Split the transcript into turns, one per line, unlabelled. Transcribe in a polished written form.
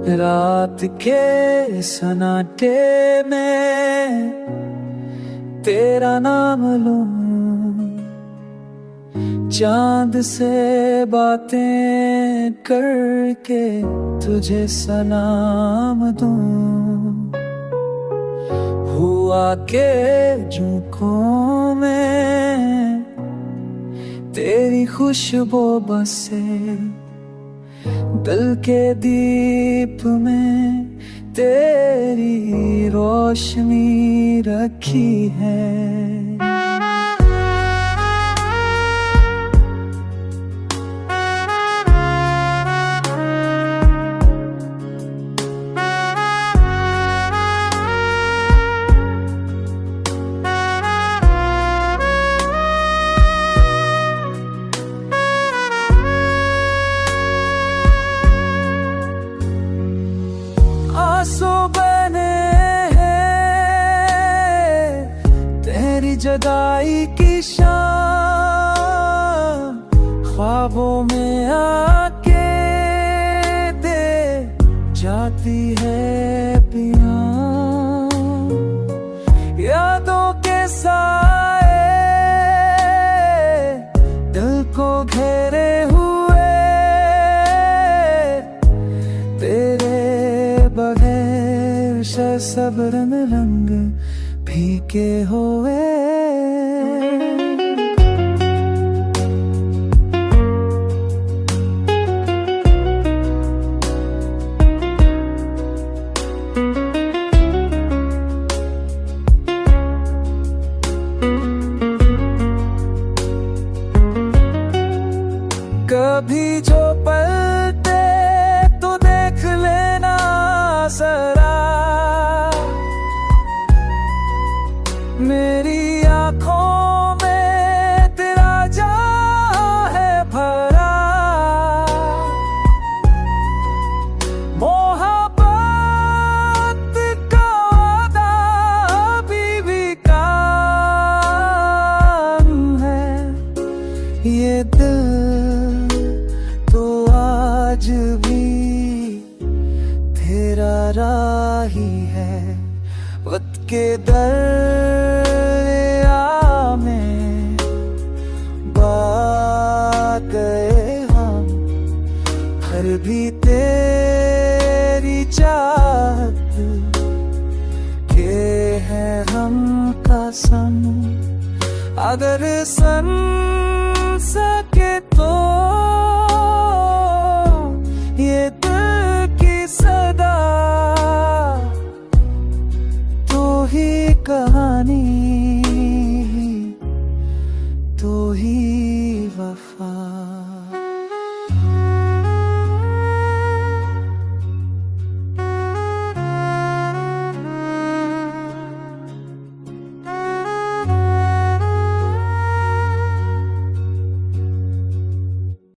रात के सन्नाटे में तेरा नाम लूं, चांद से बातें करके तुझे सलाम दूं। हुआ के झोंकों में तेरी खुशबू बसे, दिल के दीप में तेरी रोशनी रखी है। आंसू बने हैं तेरी जुदाई की शाम, ख्वाबों में आके दे जाती है पिया। यादों के साए दिल को घेरे हुए, तेरे बगैर सब रंग फीके हुए। कभी जो पलटे तो देख लेना जरा, मेरी आँखों में तेरा जान है भरा। मोहब्बत का वादा अभी भी काम है, ये दिल तो आज भी तेरा राही है। वक्त के दरिया में बह गए हम, हर भी तेरी चाहत के है हम कसम। अगर सन